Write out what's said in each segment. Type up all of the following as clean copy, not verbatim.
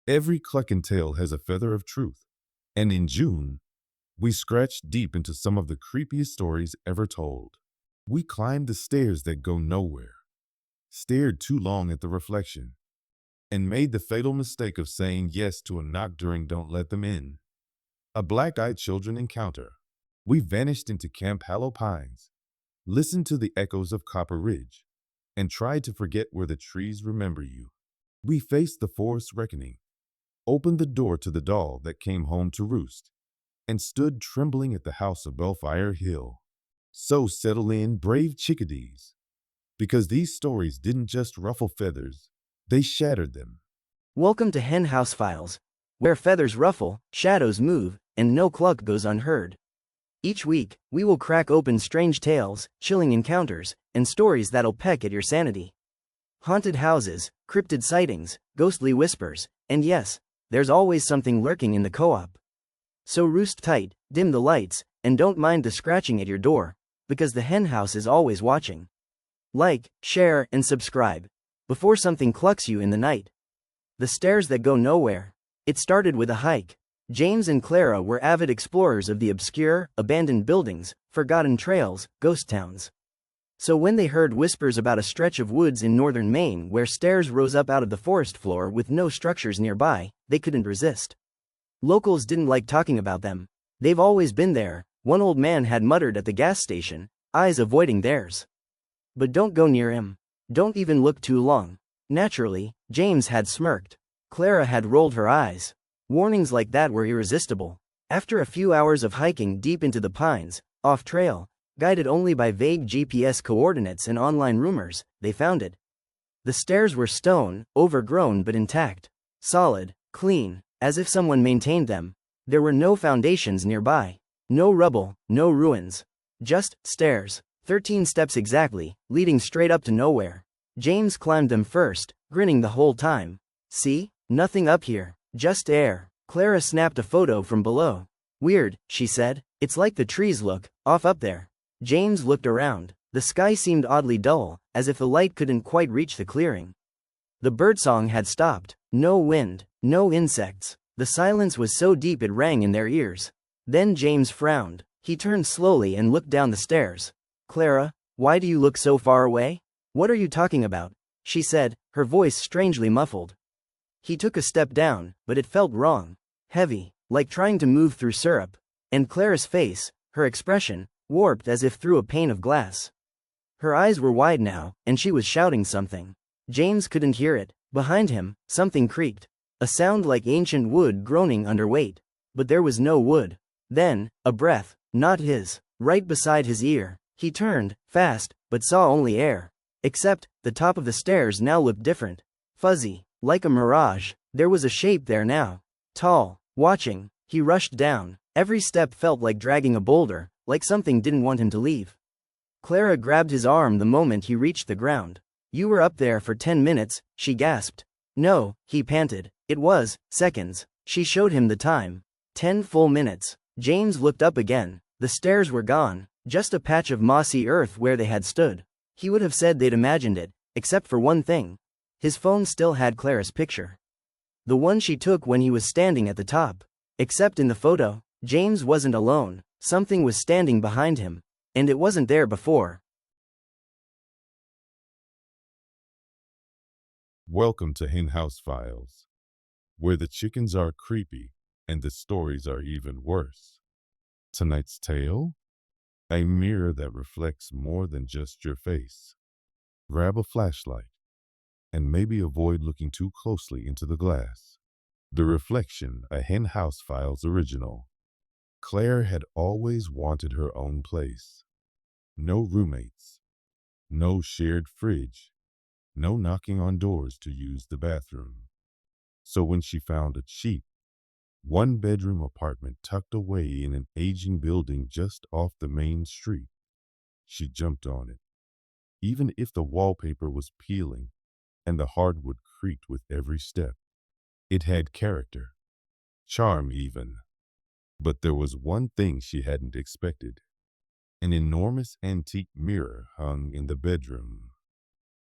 Every clucking tale has a feather of truth, and in June, we scratched deep into some of the creepiest stories ever told. We climbed the stairs that go nowhere, stared too long at the reflection, and made the fatal mistake of saying yes to a knock during Don't Let Them In. A black-eyed children encounter. We vanished into Camp Hallow Pines, listened to the echoes of Copper Ridge, and tried to forget where the trees remember you. We faced the forest reckoning, opened the door to the doll that came home to roost, and stood trembling at the house of Bellfire Hill. So settle in, brave chickadees, because these stories didn't just ruffle feathers, they shattered them. Welcome to Hen House Files, where feathers ruffle, shadows move, and no cluck goes unheard. Each week, we will crack open strange tales, chilling encounters, and stories that'll peck at your sanity. Haunted houses, cryptid sightings, ghostly whispers, and yes, there's always something lurking in the co-op. So roost tight, dim the lights, and don't mind the scratching at your door, because the hen house is always watching. Like, share, and subscribe before something clucks you in the night. The stairs that go nowhere. It started with a hike. James and Clara were avid explorers of the obscure, abandoned buildings, forgotten trails, ghost towns. So when they heard whispers about a stretch of woods in northern Maine where stairs rose up out of the forest floor with no structures nearby, they couldn't resist. Locals didn't like talking about them. They've always been there, one old man had muttered at the gas station, eyes avoiding theirs. But don't go near him. Don't even look too long. Naturally, James had smirked. Clara had rolled her eyes. Warnings like that were irresistible. After a few hours of hiking deep into the pines, off trail, guided only by vague GPS coordinates and online rumors, they found it. The stairs were stone, overgrown but intact. Solid, clean, as if someone maintained them. There were no foundations nearby. No rubble, no ruins. Just stairs. 13 steps exactly, leading straight up to nowhere. James climbed them first, grinning the whole time. See? Nothing up here. Just air. Clara snapped a photo from below. Weird, she said. It's like the trees look off up there. James looked around. The sky seemed oddly dull, as if the light couldn't quite reach the clearing. The birdsong had stopped. No wind, no insects. The silence was so deep it rang in their ears. Then James frowned. He turned slowly and looked down the stairs. Clara, why do you look so far away? What are you talking about? She said, her voice strangely muffled. He took a step down, but it felt wrong. Heavy, like trying to move through syrup. And Clara's face, her expression, warped as if through a pane of glass. Her eyes were wide now, and she was shouting something. James couldn't hear it. Behind him, something creaked. A sound like ancient wood groaning under weight. But there was no wood. Then, a breath, not his, right beside his ear. He turned, fast, but saw only air. Except, the top of the stairs now looked different. Fuzzy, like a mirage. There was a shape there now. Tall, watching. He rushed down. Every step felt like dragging a boulder, like something didn't want him to leave. Clara grabbed his arm the moment he reached the ground. You were up there for 10 minutes, she gasped. No, he panted. It was seconds. She showed him the time. 10 full minutes. James looked up again. The stairs were gone. Just a patch of mossy earth where they had stood. He would have said they'd imagined it, except for one thing. His phone still had Clara's picture. The one she took when he was standing at the top. Except in the photo, James wasn't alone. Something was standing behind him. And it wasn't there before. Welcome to Hen House Files, where the chickens are creepy and the stories are even worse. Tonight's tale? A mirror that reflects more than just your face. Grab a flashlight and maybe avoid looking too closely into the glass. The Reflection, a Hen House Files original. Claire had always wanted her own place. No roommates, no shared fridge, no knocking on doors to use the bathroom. So when she found a cheap, one-bedroom apartment tucked away in an aging building just off the main street, she jumped on it. Even if the wallpaper was peeling and the hardwood creaked with every step, it had character, charm even. But there was one thing she hadn't expected. An enormous antique mirror hung in the bedroom.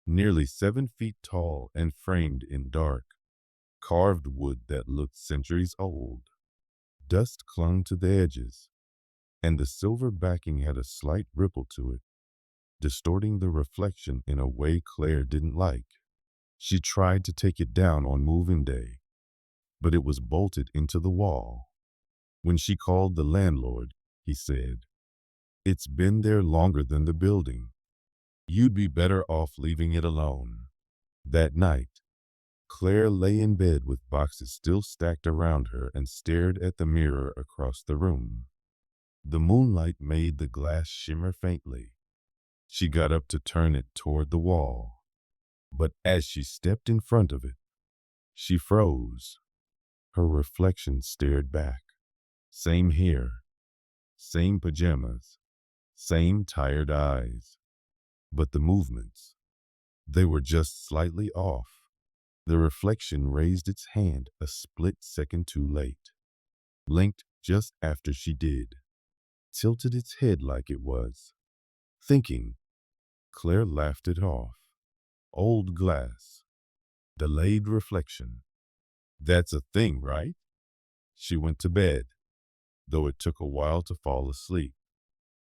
Nearly 7 feet tall and framed in dark, carved wood that looked centuries old. Dust clung to the edges, and the silver backing had a slight ripple to it, distorting the reflection in a way Claire didn't like. She tried to take it down on moving day, but it was bolted into the wall. When she called the landlord, he said, "It's been there longer than the building. You'd be better off leaving it alone." That night, Claire lay in bed with boxes still stacked around her and stared at the mirror across the room. The moonlight made the glass shimmer faintly. She got up to turn it toward the wall, but as she stepped in front of it, she froze. Her reflection stared back. Same hair, same pajamas, same tired eyes. But the movements, they were just slightly off. The reflection raised its hand a split second too late, blinked just after she did, tilted its head like it was thinking. Claire laughed it off. Old glass, delayed reflection. That's a thing, right? She went to bed, though it took a while to fall asleep.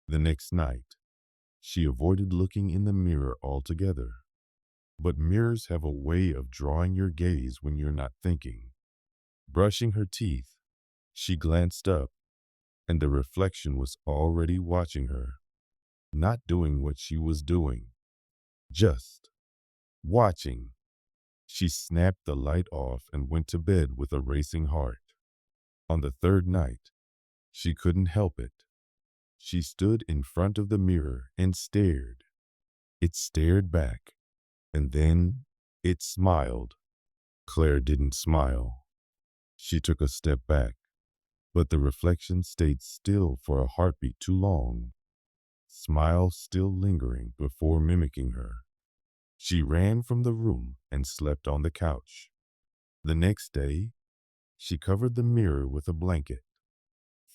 The next night, she avoided looking in the mirror altogether. But mirrors have a way of drawing your gaze when you're not thinking. Brushing her teeth, she glanced up, and the reflection was already watching her, not doing what she was doing, just watching. She snapped the light off and went to bed with a racing heart. On the third night, she couldn't help it. She stood in front of the mirror and stared. It stared back, and then it smiled. Claire didn't smile. She took a step back, but the reflection stayed still for a heartbeat too long, smile still lingering before mimicking her. She ran from the room and slept on the couch. The next day, she covered the mirror with a blanket.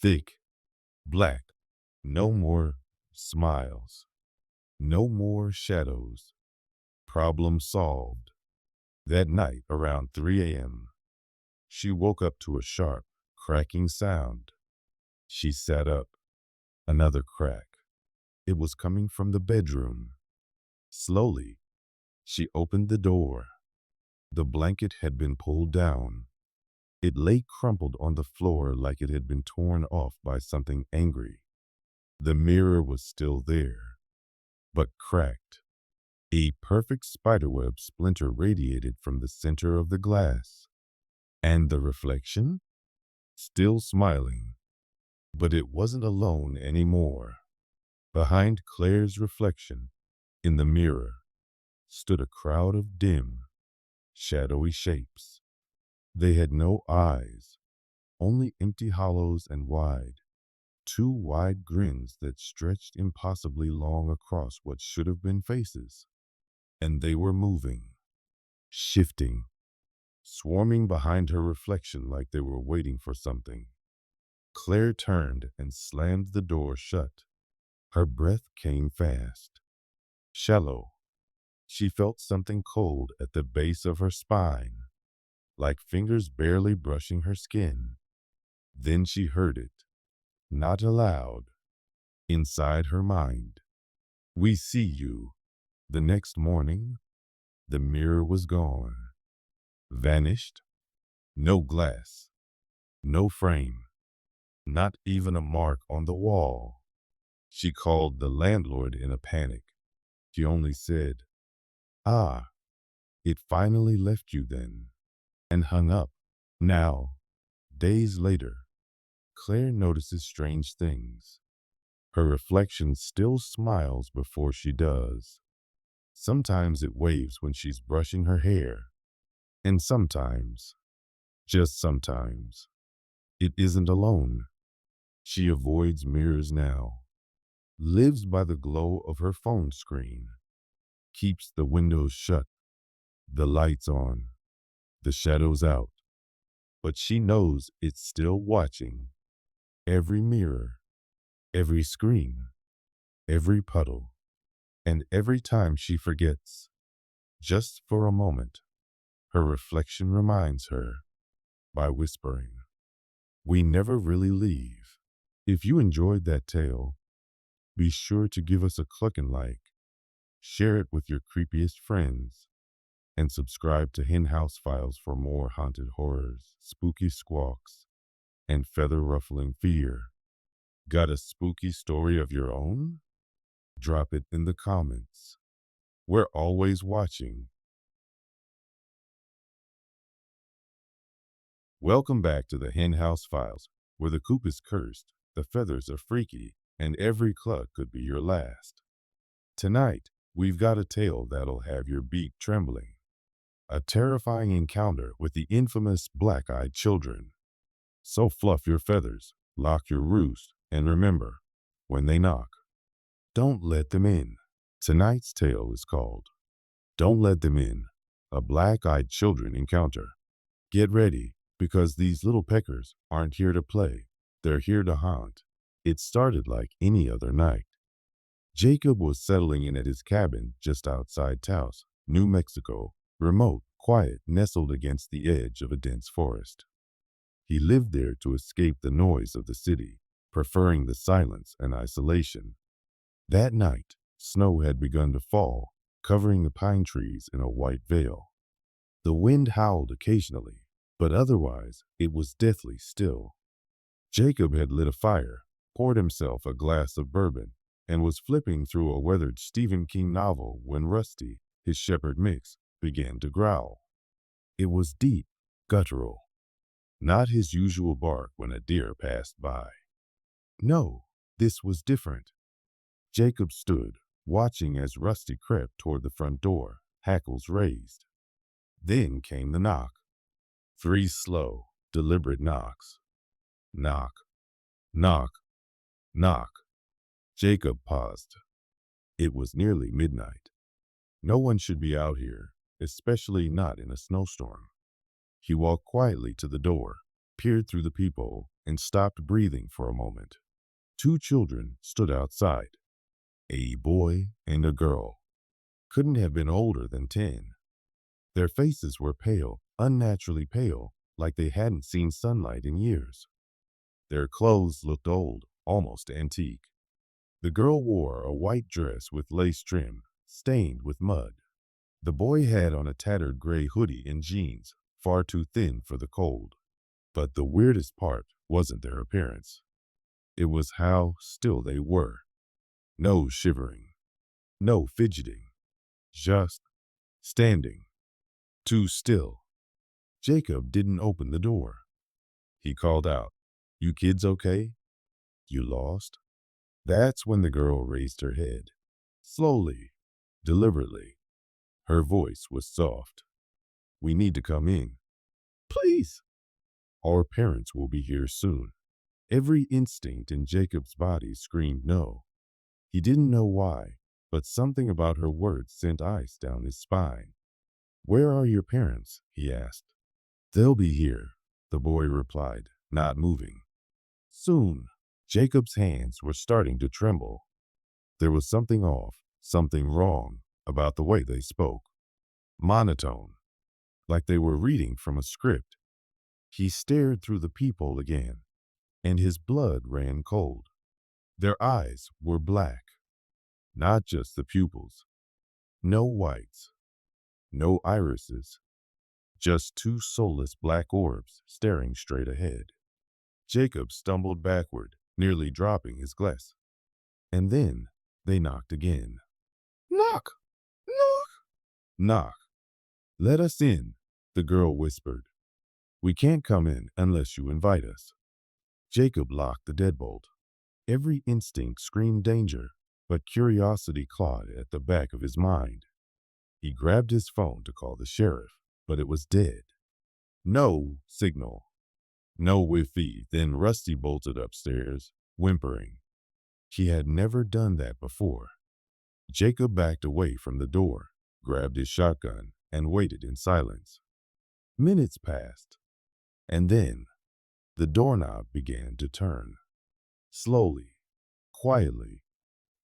Thick, black, no more smiles, no more shadows. Problem solved. That night, around 3 a.m., she woke up to a sharp, cracking sound. She sat up. Another crack. It was coming from the bedroom. Slowly, she opened the door. The blanket had been pulled down. It lay crumpled on the floor like it had been torn off by something angry. The mirror was still there, but cracked. A perfect spiderweb splinter radiated from the center of the glass. And the reflection? Still smiling. But it wasn't alone anymore. Behind Claire's reflection, in the mirror, stood a crowd of dim, shadowy shapes. They had no eyes, only empty hollows and two wide grins that stretched impossibly long across what should have been faces. And they were moving, shifting, swarming behind her reflection like they were waiting for something. Claire turned and slammed the door shut. Her breath came fast, shallow. She felt something cold at the base of her spine, like fingers barely brushing her skin. Then she heard it, not aloud, inside her mind. "We see you." The next morning, the mirror was gone, vanished. No glass, no frame, not even a mark on the wall. She called the landlord in a panic. He only said, "Ah, it finally left you then," and hung up. Now, days later, Claire notices strange things. Her reflection still smiles before she does. Sometimes it waves when she's brushing her hair. And sometimes, just sometimes, it isn't alone. She avoids mirrors now, lives by the glow of her phone screen, keeps the windows shut, the lights on, the shadows out. But she knows it's still watching. Every mirror, every screen, every puddle, and every time she forgets, just for a moment, her reflection reminds her by whispering. We never really leave. If you enjoyed that tale, be sure to give us a click and like, share it with your creepiest friends, and subscribe to Hen House Files for more haunted horrors, spooky squawks, and feather-ruffling fear. Got a spooky story of your own? Drop it in the comments. We're always watching. Welcome back to the Hen House Files, where the coop is cursed, the feathers are freaky, and every cluck could be your last. Tonight, we've got a tale that'll have your beak trembling. A terrifying encounter with the infamous black-eyed children. So fluff your feathers, lock your roost, and remember, when they knock, don't let them in. Tonight's tale is called Don't Let Them In, a black-eyed children encounter. Get ready, because these little peckers aren't here to play. They're here to haunt. It started like any other night. Jacob was settling in at his cabin just outside Taos, New Mexico, remote, quiet, nestled against the edge of a dense forest. He lived there to escape the noise of the city, preferring the silence and isolation. That night, snow had begun to fall, covering the pine trees in a white veil. The wind howled occasionally, but otherwise it was deathly still. Jacob had lit a fire, poured himself a glass of bourbon, and was flipping through a weathered Stephen King novel when Rusty, his shepherd mix, began to growl. It was deep, guttural, not his usual bark when a deer passed by. No, this was different. Jacob stood, watching as Rusty crept toward the front door, hackles raised. Then came the knock. 3 slow, deliberate knocks. Knock, knock, knock. Jacob paused. It was nearly midnight. No one should be out here, especially not in a snowstorm. He walked quietly to the door, peered through the peephole, and stopped breathing for a moment. 2 children stood outside, a boy and a girl. Couldn't have been older than 10. Their faces were pale, unnaturally pale, like they hadn't seen sunlight in years. Their clothes looked old, almost antique. The girl wore a white dress with lace trim, stained with mud. The boy had on a tattered gray hoodie and jeans, far too thin for the cold. But the weirdest part wasn't their appearance. It was how still they were. No shivering, no fidgeting, just standing. Too still. Jacob didn't open the door. He called out, "You kids okay? You lost?" That's when the girl raised her head. Slowly, deliberately. Her voice was soft. "We need to come in. Please. Our parents will be here soon." Every instinct in Jacob's body screamed no. He didn't know why, but something about her words sent ice down his spine. "Where are your parents?" he asked. "They'll be here," the boy replied, not moving. Soon, Jacob's hands were starting to tremble. There was something off, something wrong about the way they spoke. Monotone, like they were reading from a script. He stared through the peephole again, and his blood ran cold. Their eyes were black, not just the pupils. No whites, no irises, just 2 soulless black orbs staring straight ahead. Jacob stumbled backward, nearly dropping his glass. And then they knocked again. "Knock! Knock! Knock! Let us in," the girl whispered. "We can't come in unless you invite us." Jacob locked the deadbolt. Every instinct screamed danger, but curiosity clawed at the back of his mind. He grabbed his phone to call the sheriff, but it was dead. No signal. No Wi-Fi. Then Rusty bolted upstairs, whimpering. He had never done that before. Jacob backed away from the door, grabbed his shotgun, and waited in silence. Minutes passed, and then the doorknob began to turn. Slowly, quietly,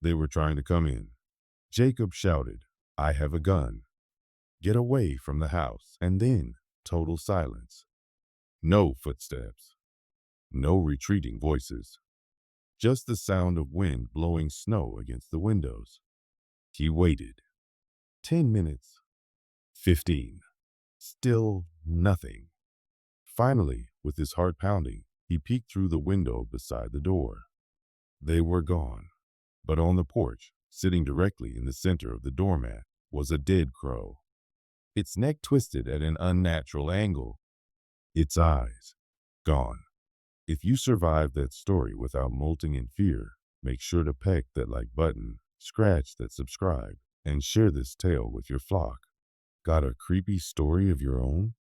they were trying to come in. Jacob shouted, "I have a gun. Get away from the house," and then total silence. No footsteps, no retreating voices, just the sound of wind blowing snow against the windows. He waited. 10 minutes. 15. Still nothing. Finally, with his heart pounding, he peeked through the window beside the door. They were gone. But on the porch, sitting directly in the center of the doormat, was a dead crow. Its neck twisted at an unnatural angle. Its eyes gone. If you survived that story without molting in fear, make sure to peck that like button, scratch that subscribe, and share this tale with your flock. Got a creepy story of your own?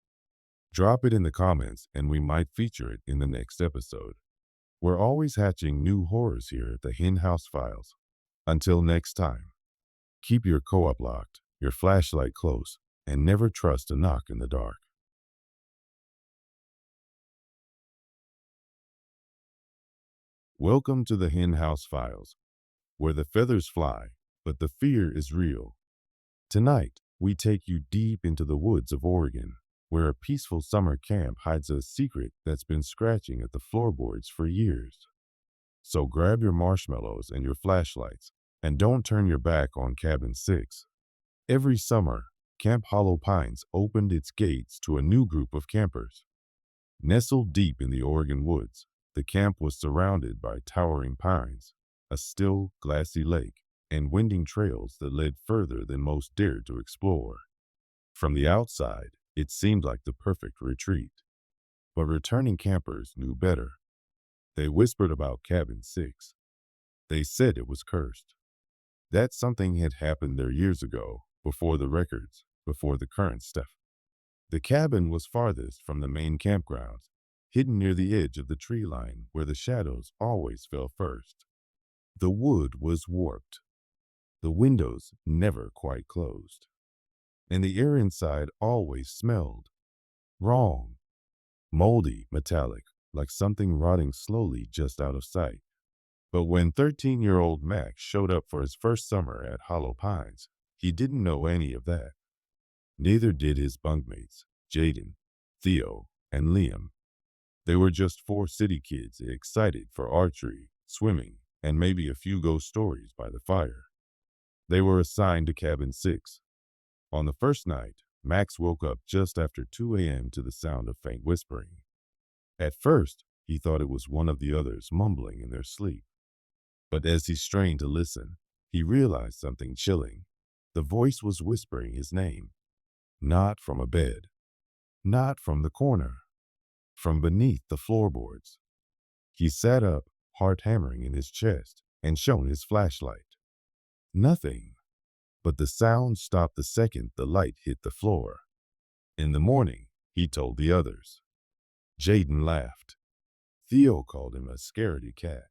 Drop it in the comments and we might feature it in the next episode. We're always hatching new horrors here at the Hen House Files. Until next time, keep your co-op locked, your flashlight close, and never trust a knock in the dark. Welcome to the Hen House Files, where the feathers fly, but the fear is real. Tonight, we take you deep into the woods of Oregon, where a peaceful summer camp hides a secret that's been scratching at the floorboards for years. So grab your marshmallows and your flashlights, and don't turn your back on Cabin 6. Every summer, Camp Hollow Pines opened its gates to a new group of campers. Nestled deep in the Oregon woods, the camp was surrounded by towering pines, a still, glassy lake, and winding trails that led further than most dared to explore. From the outside, it seemed like the perfect retreat. But returning campers knew better. They whispered about Cabin 6. They said it was cursed. That something had happened there years ago, before the records, before the current stuff. The cabin was farthest from the main campgrounds, hidden near the edge of the tree line where the shadows always fell first. The wood was warped. The windows never quite closed. And the air inside always smelled wrong, moldy, metallic, like something rotting slowly just out of sight. But when 13-year-old Max showed up for his first summer at Hollow Pines, he didn't know any of that. Neither did his bunkmates, Jaden, Theo, and Liam. They were just 4 city kids excited for archery, swimming, and maybe a few ghost stories by the fire. They were assigned to Cabin 6. On the first night, Max woke up just after 2 a.m. to the sound of faint whispering. At first, he thought it was one of the others mumbling in their sleep. But as he strained to listen, he realized something chilling. The voice was whispering his name. Not from a bed. Not from the corner. From beneath the floorboards. He sat up, heart hammering in his chest, and shone his flashlight. Nothing. But the sound stopped the second the light hit the floor. In the morning, he told the others. Jaden laughed. Theo called him a scaredy cat.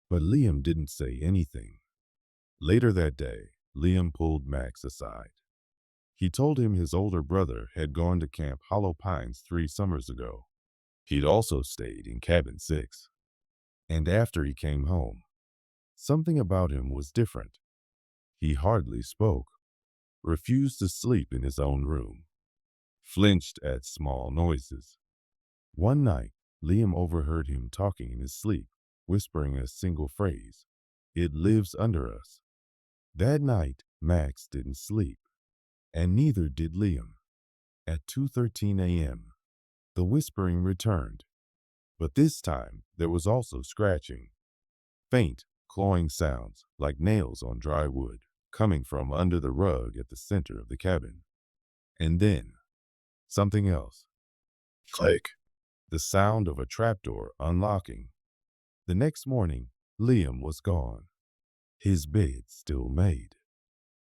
But Liam didn't say anything. Later that day, Liam pulled Max aside. He told him his older brother had gone to Camp Hollow Pines 3 summers ago. He'd also stayed in Cabin 6. And after he came home, something about him was different. He hardly spoke, refused to sleep in his own room, flinched at small noises. One night, Liam overheard him talking in his sleep, whispering a single phrase, "It lives under us." That night, Max didn't sleep, and neither did Liam. At 2:13 a.m., the whispering returned, but this time there was also scratching. Faint, clawing sounds like nails on dry wood coming from under the rug at the center of the cabin. And then, something else. Click. The sound of a trapdoor unlocking. The next morning, Liam was gone. His bed still made.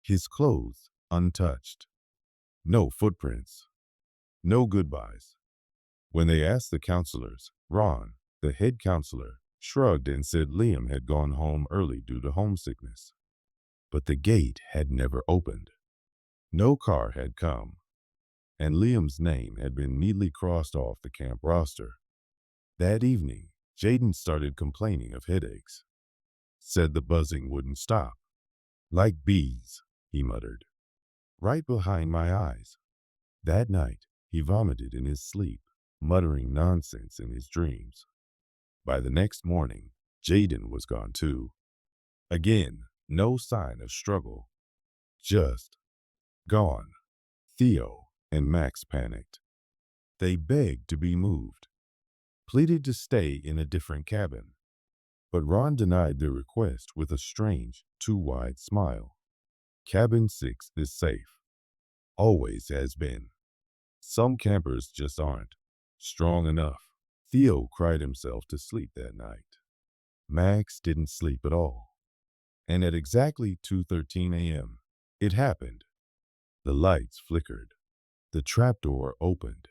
His clothes untouched. No footprints. No goodbyes. When they asked the counselors, Ron, the head counselor, shrugged and said Liam had gone home early due to homesickness. But the gate had never opened. No car had come, and Liam's name had been neatly crossed off the camp roster. That evening, Jaden started complaining of headaches. Said the buzzing wouldn't stop. Like bees, he muttered. Right behind my eyes. That night, he vomited in his sleep. muttering nonsense in his dreams. By the next morning, Jaden was gone too. Again, no sign of struggle, just gone. Theo and Max panicked. They begged to be moved, pleaded to stay in a different cabin, but Ron denied their request with a strange, too-wide smile. Cabin 6 is safe. Always has been. Some campers just aren't strong enough. Theo cried himself to sleep that night. Max didn't sleep at all. And at exactly 2:13 a.m., it happened. The lights flickered. The trapdoor opened.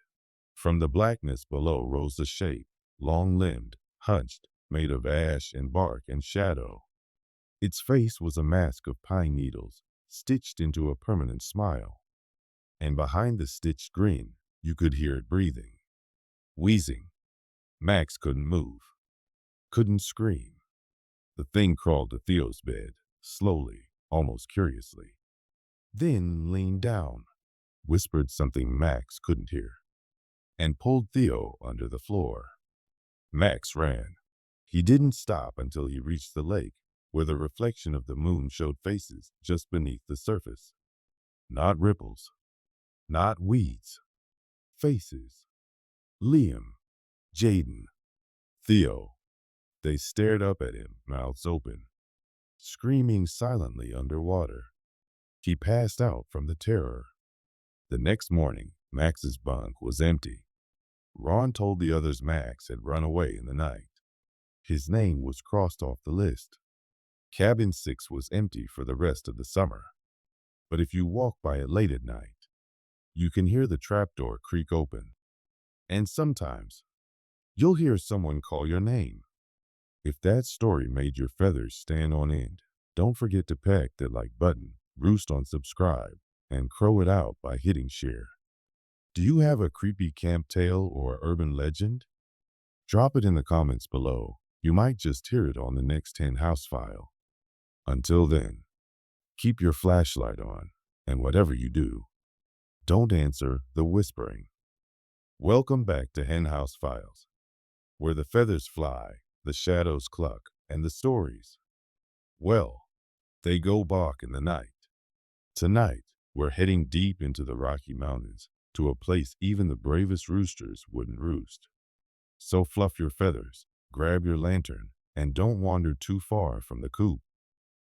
From the blackness below rose a shape, long-limbed, hunched, made of ash and bark and shadow. Its face was a mask of pine needles, stitched into a permanent smile. And behind the stitched grin, you could hear it breathing, wheezing. Max couldn't move, couldn't scream. The thing crawled to Theo's bed, slowly, almost curiously. Then leaned down, whispered something Max couldn't hear, and pulled Theo under the floor. Max ran. He didn't stop until he reached the lake, where the reflection of the moon showed faces just beneath the surface. Not ripples, not weeds, faces. Liam, Jaden, Theo. They stared up at him, mouths open, screaming silently underwater. He passed out from the terror. The next morning, Max's bunk was empty. Ron told the others Max had run away in the night. His name was crossed off the list. Cabin 6 was empty for the rest of the summer. But if you walk by it late at night, you can hear the trapdoor creak open. And sometimes, you'll hear someone call your name. If that story made your feathers stand on end, don't forget to peck that like button, roost on subscribe, and crow it out by hitting share. Do you have a creepy camp tale or urban legend? Drop it in the comments below. You might just hear it on the next Hen House File. Until then, keep your flashlight on, and whatever you do, don't answer the whispering. Welcome back to Hen House Files, where the feathers fly, the shadows cluck, and the stories, well, they go bark in the night. Tonight, we're heading deep into the Rocky Mountains, to a place even the bravest roosters wouldn't roost. So fluff your feathers, grab your lantern, and don't wander too far from the coop,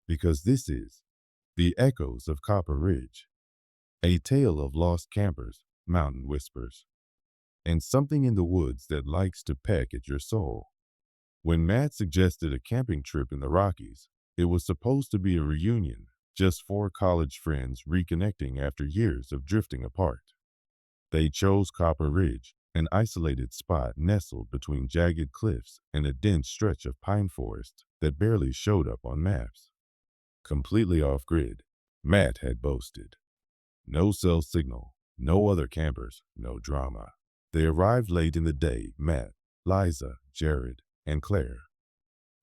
because this is The Echoes of Copper Ridge, a tale of lost campers, mountain whispers, and something in the woods that likes to peck at your soul. When Matt suggested a camping trip in the Rockies, it was supposed to be a reunion, just 4 college friends reconnecting after years of drifting apart. They chose Copper Ridge, an isolated spot nestled between jagged cliffs and a dense stretch of pine forest that barely showed up on maps. Completely off-grid, Matt had boasted. No cell signal, no other campers, no drama. They arrived late in the day, Matt, Liza, Jared, and Claire.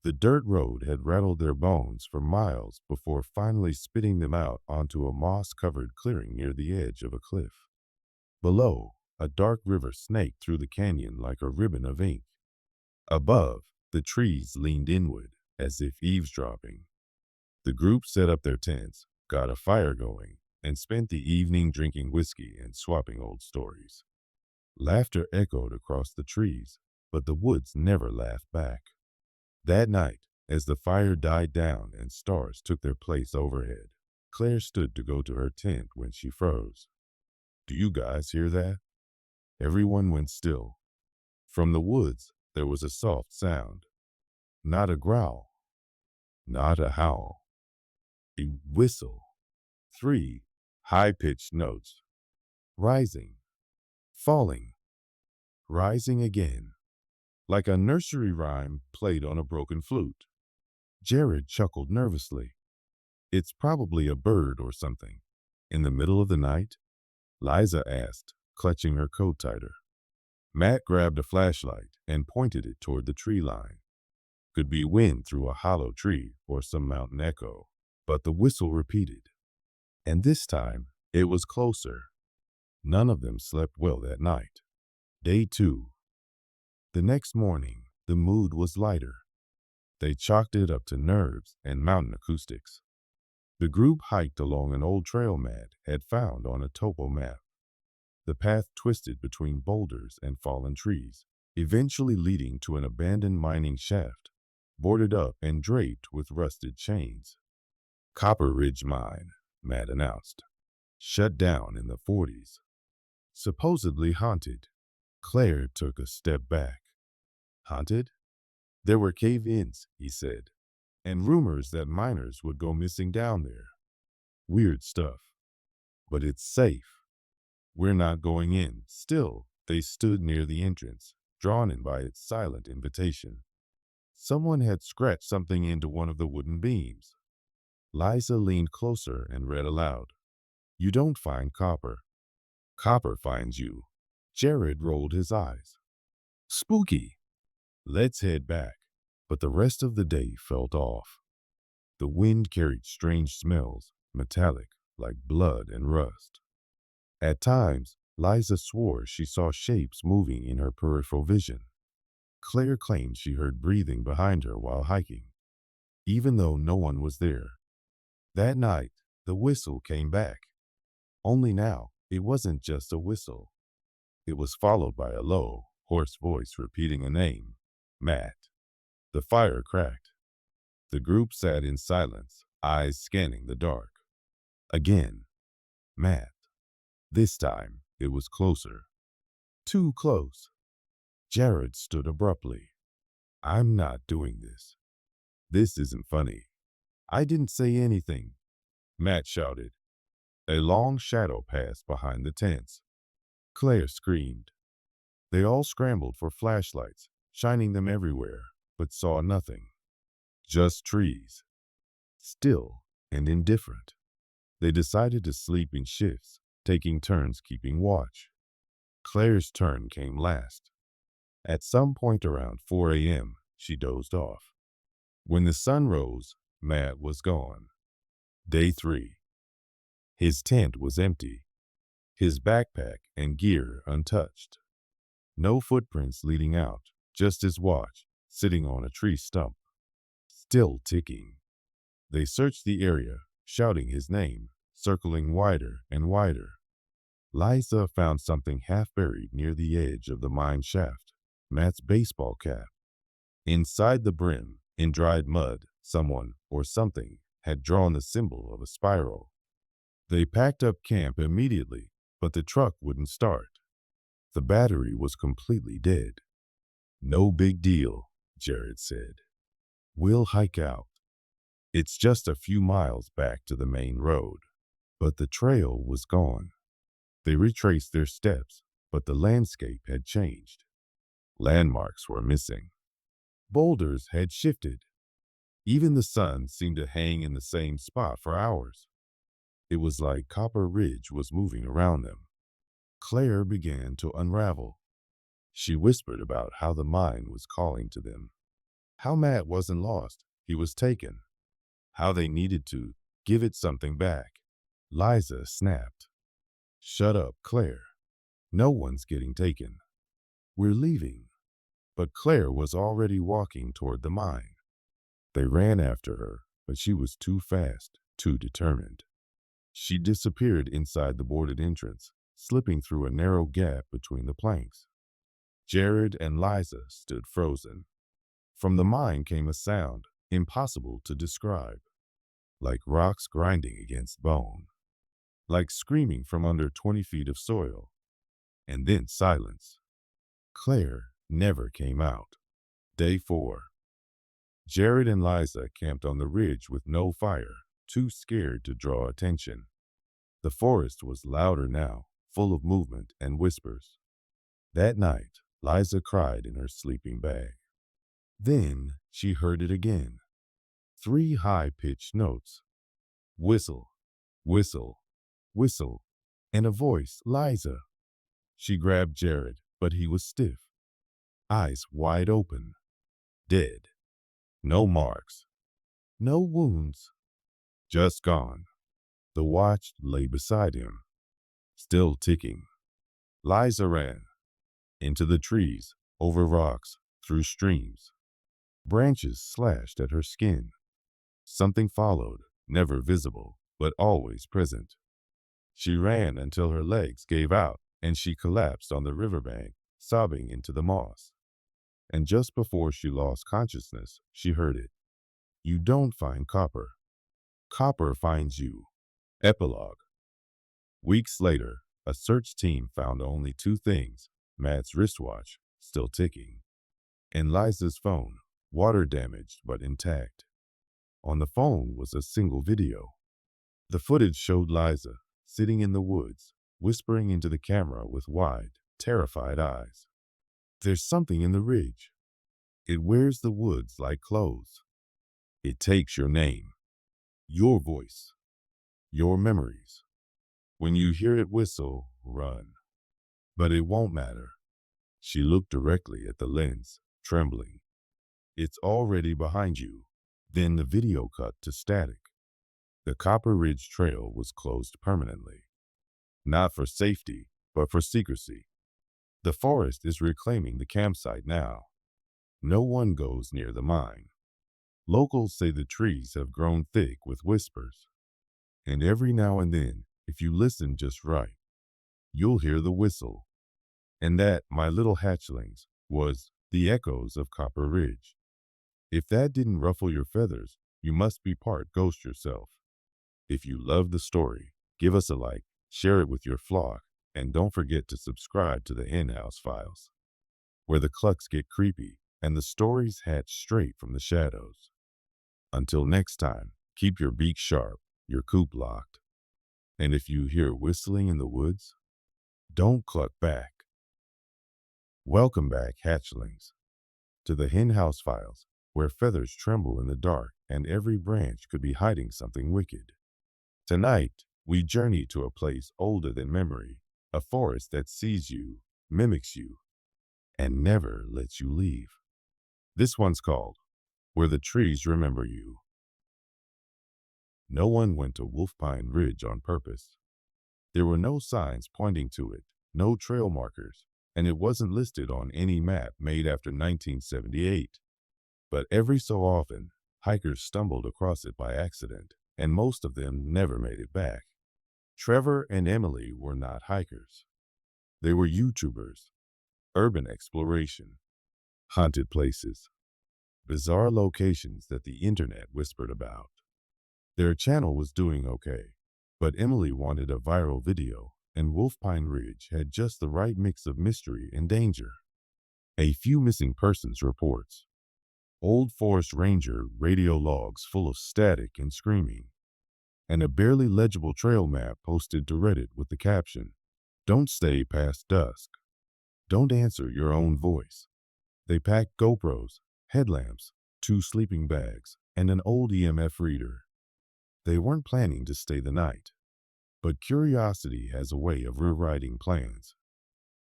The dirt road had rattled their bones for miles before finally spitting them out onto a moss-covered clearing near the edge of a cliff. Below, a dark river snaked through the canyon like a ribbon of ink. Above, the trees leaned inward, as if eavesdropping. The group set up their tents, got a fire going, and spent the evening drinking whiskey and swapping old stories. Laughter echoed across the trees, but the woods never laughed back. That night, as the fire died down and stars took their place overhead, Claire stood to go to her tent when she froze. Do you guys hear that? Everyone went still. From the woods, there was a soft sound. Not a growl. Not a howl. A whistle. 3 high-pitched notes. Rising. Falling. Rising again. Like a nursery rhyme played on a broken flute. Jared chuckled nervously. It's probably a bird or something. In the middle of the night? Liza asked, clutching her coat tighter. Matt grabbed a flashlight and pointed it toward the tree line. Could be wind through a hollow tree or some mountain echo. But the whistle repeated. And this time, it was closer. None of them slept well that night. Day 2. The next morning, the mood was lighter. They chalked it up to nerves and mountain acoustics. The group hiked along an old trail Matt had found on a topo map. The path twisted between boulders and fallen trees, eventually leading to an abandoned mining shaft, boarded up and draped with rusted chains. Copper Ridge Mine, Matt announced. Shut down in the 40s. Supposedly haunted. Claire took a step back. Haunted? There were cave-ins, he said, and rumors that miners would go missing down there. Weird stuff. But it's safe. We're not going in. Still, they stood near the entrance, drawn in by its silent invitation. Someone had scratched something into one of the wooden beams. Liza leaned closer and read aloud. You don't find copper. Copper finds you. Jared rolled his eyes. Spooky. Let's head back. But the rest of the day felt off. The wind carried strange smells, metallic, like blood and rust. At times, Liza swore she saw shapes moving in her peripheral vision. Claire claimed she heard breathing behind her while hiking, even though no one was there. That night, the whistle came back. Only now, it wasn't just a whistle. It was followed by a low, hoarse voice repeating a name, Matt. The fire cracked. The group sat in silence, eyes scanning the dark. Again, Matt. This time, it was closer. Too close. Jared stood abruptly. I'm not doing this. This isn't funny. I didn't say anything, Matt shouted. A long shadow passed behind the tents. Claire screamed. They all scrambled for flashlights, shining them everywhere, but saw nothing. Just trees. Still and indifferent. They decided to sleep in shifts, taking turns keeping watch. Claire's turn came last. At some point around 4 a.m., she dozed off. When the sun rose, Matt was gone. Day 3. His tent was empty. His backpack and gear untouched. No footprints leading out, just his watch, sitting on a tree stump. Still ticking. They searched the area, shouting his name, circling wider and wider. Liza found something half buried near the edge of the mine shaft, Matt's baseball cap. Inside the brim, in dried mud, someone or something had drawn the symbol of a spiral. They packed up camp immediately, but the truck wouldn't start. The battery was completely dead. No big deal, Jared said. We'll hike out. It's just a few miles back to the main road. But the trail was gone. They retraced their steps, but the landscape had changed. Landmarks were missing. Boulders had shifted. Even the sun seemed to hang in the same spot for hours. It was like Copper Ridge was moving around them. Claire began to unravel. She whispered about how the mine was calling to them. How Matt wasn't lost, he was taken. How they needed to give it something back. Liza snapped. Shut up, Claire. No one's getting taken. We're leaving. But Claire was already walking toward the mine. They ran after her, but she was too fast, too determined. She disappeared inside the boarded entrance, slipping through a narrow gap between the planks. Jared and Liza stood frozen. From the mine came a sound, impossible to describe, like rocks grinding against bone, like screaming from under 20 feet of soil, and then silence. Claire never came out. Day 4. Jared and Liza camped on the ridge with no fire, too scared to draw attention. The forest was louder now, full of movement and whispers. That night, Liza cried in her sleeping bag. Then she heard it again. 3 high-pitched notes. Whistle, whistle, whistle, and a voice, Liza. She grabbed Jared, but he was stiff. Eyes wide open. Dead. No marks. No wounds. Just gone. The watch lay beside him, still ticking. Liza ran. into the trees, over rocks, through streams. Branches slashed at her skin. Something followed, never visible, but always present. She ran until her legs gave out and she collapsed on the riverbank, sobbing into the moss. And just before she lost consciousness, she heard it. You don't find copper. Copper finds you. Epilogue. Weeks later, a search team found only two things: Matt's wristwatch, still ticking, and Liza's phone, water damaged but intact. On the phone was a single video. The footage showed Liza, sitting in the woods, whispering into the camera with wide, terrified eyes. There's something in the ridge. It wears the woods like clothes. It takes your name, your voice, your memories. When you hear it whistle, run. But it won't matter. She looked directly at the lens, trembling. It's already behind you. Then the video cut to static. The Copper Ridge Trail was closed permanently. Not for safety, but for secrecy. The forest is reclaiming the campsite now. No one goes near the mine. Locals say the trees have grown thick with whispers. And every now and then, if you listen just right, you'll hear the whistle. And that, my little hatchlings, was the echoes of Copper Ridge. If that didn't ruffle your feathers, you must be part ghost yourself. If you love the story, give us a like, share it with your flock, and don't forget to subscribe to the Hen House Files, where the clucks get creepy and the stories hatch straight from the shadows. Until next time, keep your beak sharp, your coop locked. And if you hear whistling in the woods, don't cluck back. Welcome back, hatchlings, to the Hen House Files, where feathers tremble in the dark and every branch could be hiding something wicked. Tonight, we journey to a place older than memory, a forest that sees you, mimics you, and never lets you leave. This one's called Where the Trees Remember You. No one went to Wolfpine Ridge on purpose. There were no signs pointing to it, no trail markers, and it wasn't listed on any map made after 1978. But every so often, hikers stumbled across it by accident, and most of them never made it back. Trevor and Emily were not hikers. They were YouTubers, urban exploration, haunted places, bizarre locations that the internet whispered about. Their channel was doing okay, but Emily wanted a viral video, and Wolfpine Ridge had just the right mix of mystery and danger. A few missing persons reports, old forest ranger radio logs full of static and screaming, and a barely legible trail map posted to Reddit with the caption, "Don't stay past dusk. Don't answer your own voice." They packed GoPros, headlamps, 2 sleeping bags, and an old EMF reader. They weren't planning to stay the night, but curiosity has a way of rewriting plans.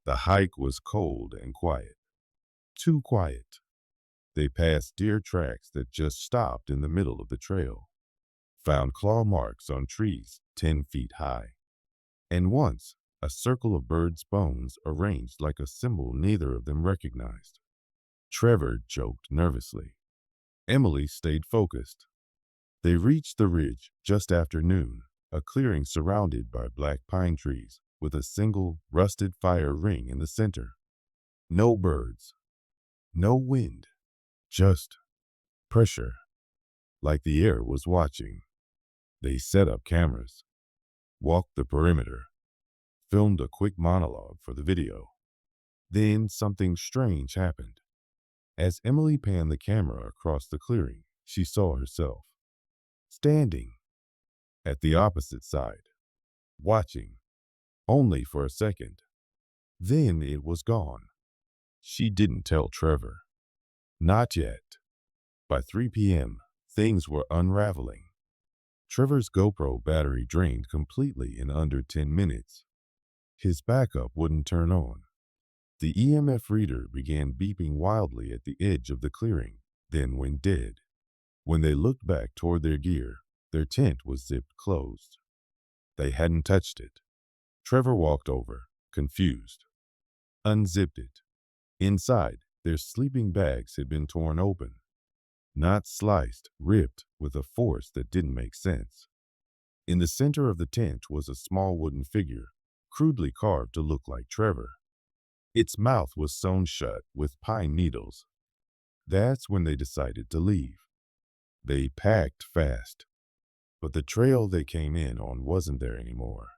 The hike was cold and quiet. Too quiet. They passed deer tracks that just stopped in the middle of the trail, found claw marks on trees 10 feet high, and once a circle of birds' bones arranged like a symbol neither of them recognized. Trevor joked nervously. Emily stayed focused. They reached the ridge just after noon, a clearing surrounded by black pine trees with a single rusted fire ring in the center. No birds, no wind, just pressure, like the air was watching. They set up cameras, walked the perimeter, filmed a quick monologue for the video. Then something strange happened. As Emily panned the camera across the clearing, she saw herself standing at the opposite side, watching, only for a second. Then it was gone. She didn't tell Trevor. Not yet. By 3 p.m., things were unraveling. Trevor's GoPro battery drained completely in under 10 minutes. His backup wouldn't turn on. The EMF reader began beeping wildly at the edge of the clearing, then went dead. When they looked back toward their gear, their tent was zipped closed. They hadn't touched it. Trevor walked over, confused. unzipped it. Inside, their sleeping bags had been torn open, not sliced, ripped with a force that didn't make sense. In the center of the tent was a small wooden figure, crudely carved to look like Trevor. Its mouth was sewn shut with pine needles. That's when they decided to leave. They packed fast, but the trail they came in on wasn't there anymore.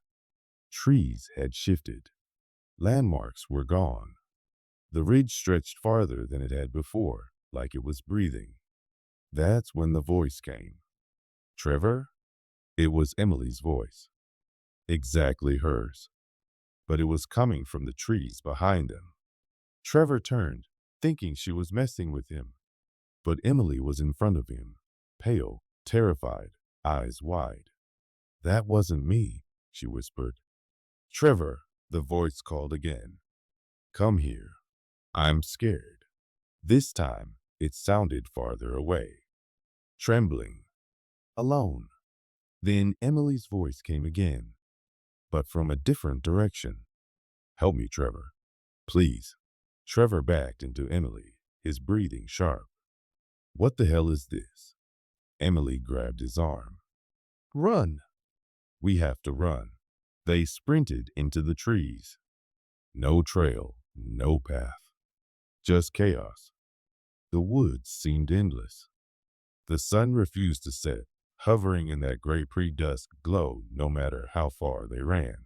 Trees had shifted. Landmarks were gone. The ridge stretched farther than it had before, like it was breathing. That's when the voice came. Trevor? It was Emily's voice. Exactly hers. But it was coming from the trees behind them. Trevor turned, thinking she was messing with him. But Emily was in front of him, pale, terrified, eyes wide. That wasn't me, she whispered. Trevor, the voice called again. Come here. I'm scared. This time, it sounded farther away. Trembling. Alone. Then Emily's voice came again, but from a different direction. Help me, Trevor. Please. Trevor backed into Emily, his breathing sharp. What the hell is this? Emily grabbed his arm. Run. We have to run. They sprinted into the trees. No trail, no path. Just chaos. The woods seemed endless. The sun refused to set, hovering in that gray pre-dusk glow no matter how far they ran.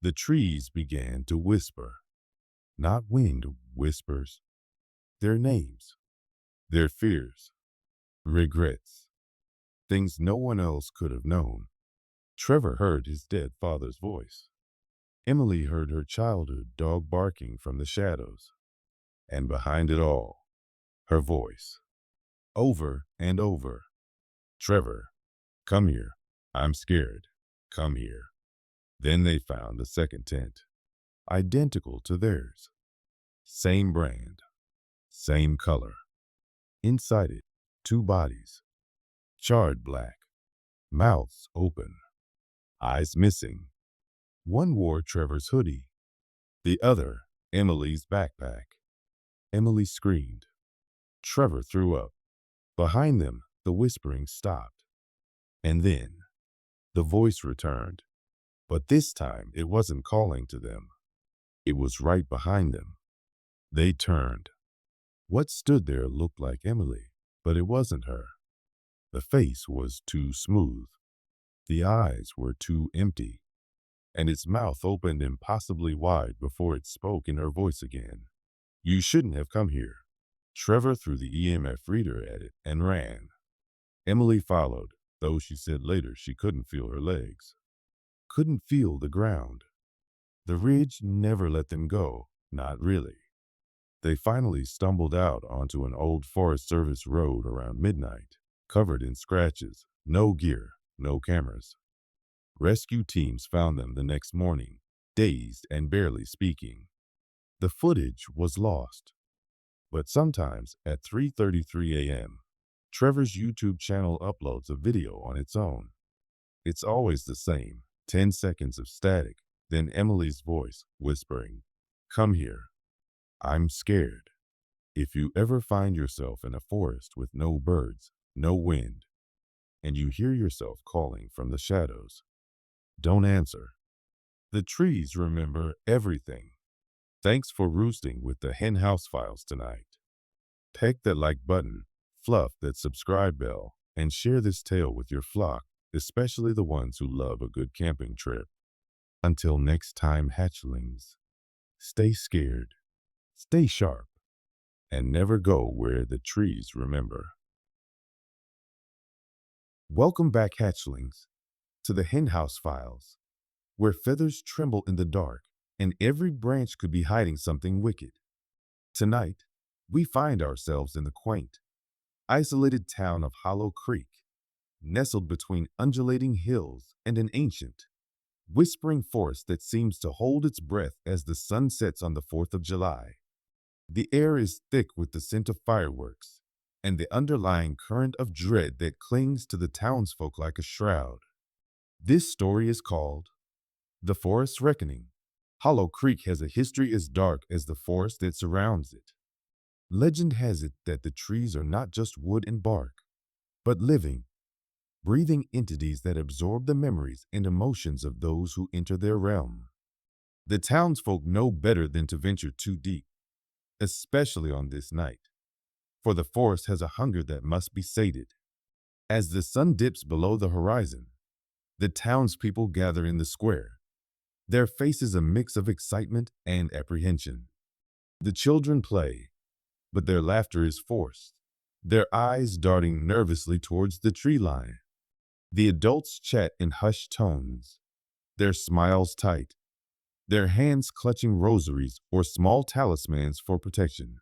The trees began to whisper. Not wind whispers. Their names. Their fears. Regrets. Things no one else could have known. Trevor heard his dead father's voice. Emily heard her childhood dog barking from the shadows. And behind it all, her voice. Over and over. Trevor, come here. I'm scared. Come here. Then they found the second tent, identical to theirs. Same brand, same color. Inside it, two bodies, charred black, mouths open, eyes missing. One wore Trevor's hoodie, the other Emily's backpack. Emily screamed. Trevor threw up. Behind them, the whispering stopped. And then, the voice returned. But this time, it wasn't calling to them. It was right behind them. They turned. What stood there looked like Emily, but it wasn't her. The face was too smooth. The eyes were too empty. And its mouth opened impossibly wide before it spoke in her voice again. You shouldn't have come here. Trevor threw the EMF reader at it and ran. Emily followed, though she said later she couldn't feel her legs. Couldn't feel the ground. The ridge never let them go, not really. They finally stumbled out onto an old Forest Service road around midnight, covered in scratches, no gear, no cameras. Rescue teams found them the next morning, dazed and barely speaking. The footage was lost. But sometimes at 3:33 a.m., Trevor's YouTube channel uploads a video on its own. It's always the same, 10 seconds of static, then Emily's voice whispering, Come here. I'm scared. If you ever find yourself in a forest with no birds, no wind, and you hear yourself calling from the shadows, don't answer. The trees remember everything. Thanks for roosting with the Hen House Files tonight. Peck that like button, fluff that subscribe bell, and share this tale with your flock, especially the ones who love a good camping trip. Until next time, hatchlings, stay scared, stay sharp, and never go where the trees remember. Welcome back, hatchlings, to the Hen House Files, where feathers tremble in the dark and every branch could be hiding something wicked. Tonight, we find ourselves in the quaint, isolated town of Hallow Creek, nestled between undulating hills and an ancient, whispering forest that seems to hold its breath as the sun sets on the 4th of July. The air is thick with the scent of fireworks and the underlying current of dread that clings to the townsfolk like a shroud. This story is called The Forest Reckoning, Hollow Creek has a history as dark as the forest that surrounds it. Legend has it that the trees are not just wood and bark, but living, breathing entities that absorb the memories and emotions of those who enter their realm. The townsfolk know better than to venture too deep, especially on this night, for the forest has a hunger that must be sated. As the sun dips below the horizon, the townspeople gather in the square, their faces a mix of excitement and apprehension. The children play, but their laughter is forced, their eyes darting nervously towards the tree line. The adults chat in hushed tones, their smiles tight, their hands clutching rosaries or small talismans for protection.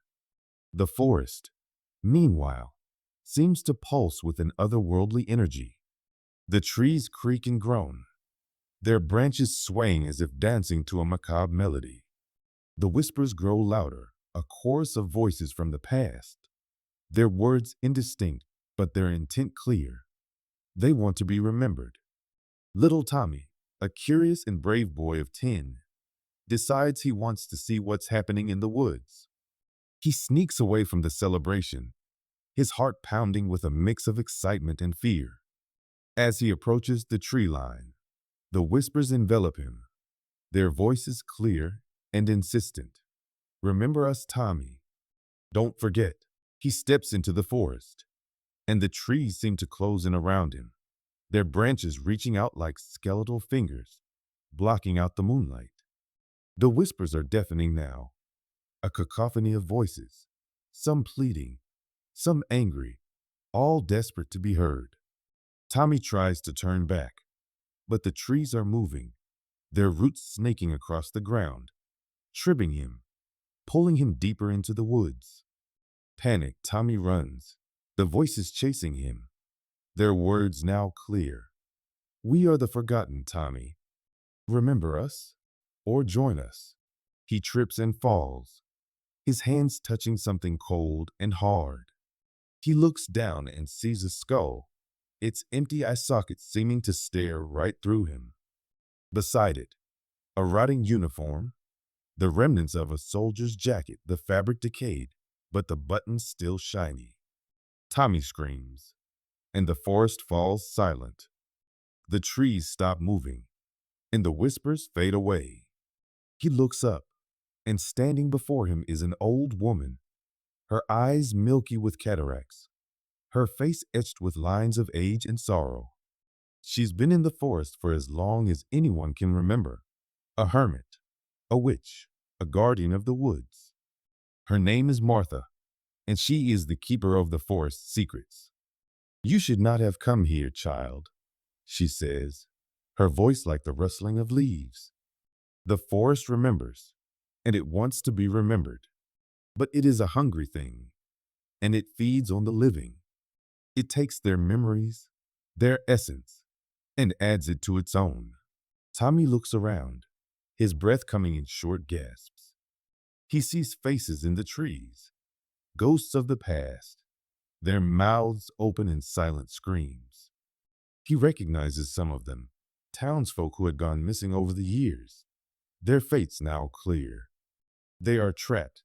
The forest, meanwhile, seems to pulse with an otherworldly energy. The trees creak and groan, their branches swaying as if dancing to a macabre melody. The whispers grow louder, a chorus of voices from the past, their words indistinct, but their intent clear. They want to be remembered. Little Tommy, a curious and brave boy of 10, decides he wants to see what's happening in the woods. He sneaks away from the celebration, his heart pounding with a mix of excitement and fear. As he approaches the tree line, the whispers envelop him, their voices clear and insistent. Remember us, Tommy. Don't forget. He steps into the forest, and the trees seem to close in around him, their branches reaching out like skeletal fingers, blocking out the moonlight. The whispers are deafening now, a cacophony of voices, some pleading, some angry, all desperate to be heard. Tommy tries to turn back, but the trees are moving, their roots snaking across the ground, tripping him, pulling him deeper into the woods. Panicked, Tommy runs, the voices chasing him, their words now clear. We are the forgotten, Tommy. Remember us, or join us. He trips and falls, his hands touching something cold and hard. He looks down and sees a skull, its empty eye sockets seeming to stare right through him. Beside it, a rotting uniform, the remnants of a soldier's jacket, the fabric decayed, but the buttons still shiny. Tommy screams, and the forest falls silent. The trees stop moving, and the whispers fade away. He looks up, and standing before him is an old woman, her eyes milky with cataracts, her face etched with lines of age and sorrow. She's been in the forest for as long as anyone can remember, a hermit, a witch, a guardian of the woods. Her name is Martha, and she is the keeper of the forest's secrets. You should not have come here, child, she says, her voice like the rustling of leaves. The forest remembers, and it wants to be remembered. But it is a hungry thing, and it feeds on the living. It takes their memories, their essence, and adds it to its own. Tommy looks around, his breath coming in short gasps. He sees faces in the trees, ghosts of the past, their mouths open in silent screams. He recognizes some of them, townsfolk who had gone missing over the years, their fates now clear. They are trapped,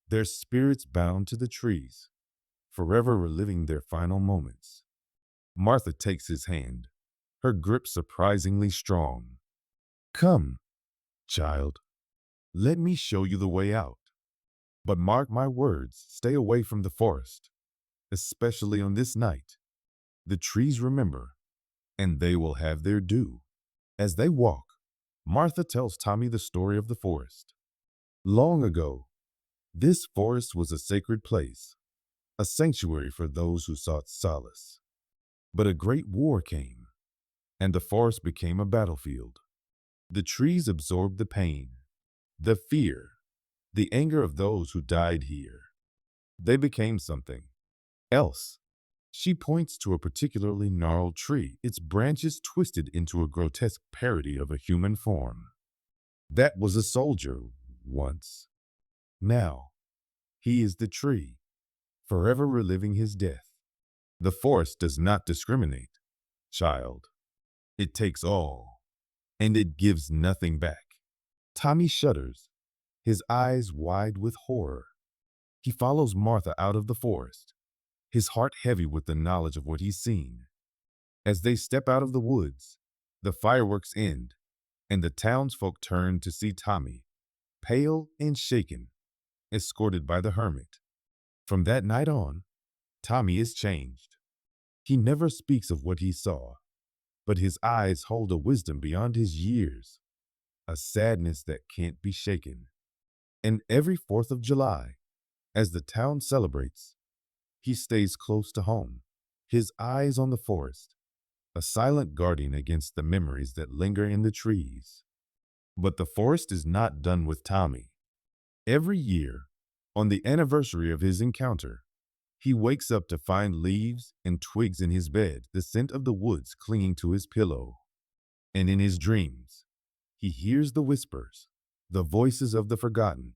their spirits bound to the trees, forever reliving their final moments. Martha takes his hand, her grip surprisingly strong. Come, child, let me show you the way out. But mark my words, stay away from the forest, especially on this night. The trees remember, and they will have their due. As they walk, Martha tells Tommy the story of the forest. Long ago, this forest was a sacred place, a sanctuary for those who sought solace. But a great war came, and the forest became a battlefield. The trees absorbed the pain, the fear, the anger of those who died here. They became something else. She points to a particularly gnarled tree, its branches twisted into a grotesque parody of a human form. That was a soldier once. Now, he is the tree, forever reliving his death. The forest does not discriminate, child. It takes all, and it gives nothing back. Tommy shudders, his eyes wide with horror. He follows Martha out of the forest, his heart heavy with the knowledge of what he's seen. As they step out of the woods, the fireworks end, and the townsfolk turn to see Tommy, pale and shaken, escorted by the hermit. From that night on, Tommy is changed. He never speaks of what he saw, but his eyes hold a wisdom beyond his years, a sadness that can't be shaken. And every 4th of July, as the town celebrates, he stays close to home, his eyes on the forest, a silent guardian against the memories that linger in the trees. But the forest is not done with Tommy. Every year, on the anniversary of his encounter, he wakes up to find leaves and twigs in his bed, the scent of the woods clinging to his pillow. And in his dreams, he hears the whispers, the voices of the forgotten,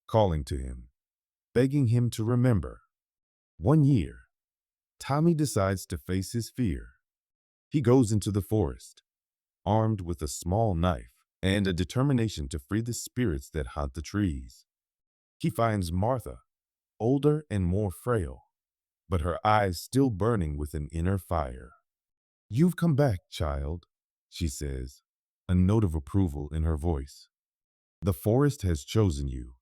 calling to him, begging him to remember. One year, Tommy decides to face his fear. He goes into the forest, armed with a small knife and a determination to free the spirits that haunt the trees. He finds Martha, older and more frail, but her eyes still burning with an inner fire. "You've come back, child," she says, a note of approval in her voice. "The forest has chosen you.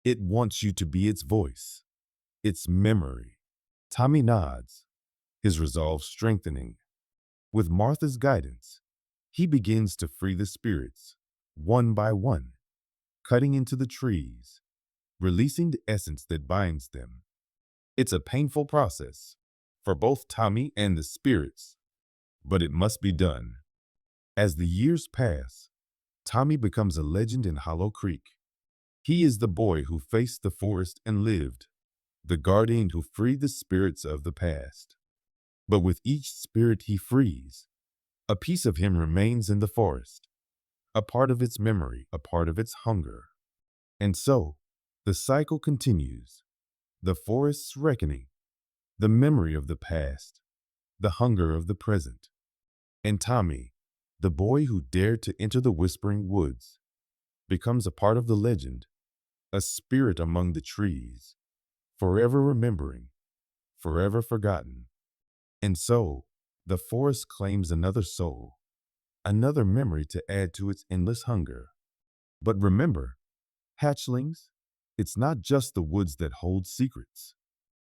It wants you to be its voice, its memory." Tommy nods, his resolve strengthening. With Martha's guidance, he begins to free the spirits, one by one, cutting into the trees, releasing the essence that binds them. It's a painful process for both Tommy and the spirits, but it must be done. As the years pass, Tommy becomes a legend in Hollow Creek. He is the boy who faced the forest and lived, the guardian who freed the spirits of the past. But with each spirit he frees, a piece of him remains in the forest, a part of its memory, a part of its hunger. And so, the cycle continues, the forest's reckoning, the memory of the past, the hunger of the present. And Tommy, the boy who dared to enter the whispering woods, becomes a part of the legend, a spirit among the trees, forever remembering, forever forgotten. And so, the forest claims another soul, another memory to add to its endless hunger. But remember, hatchlings, it's not just the woods that hold secrets.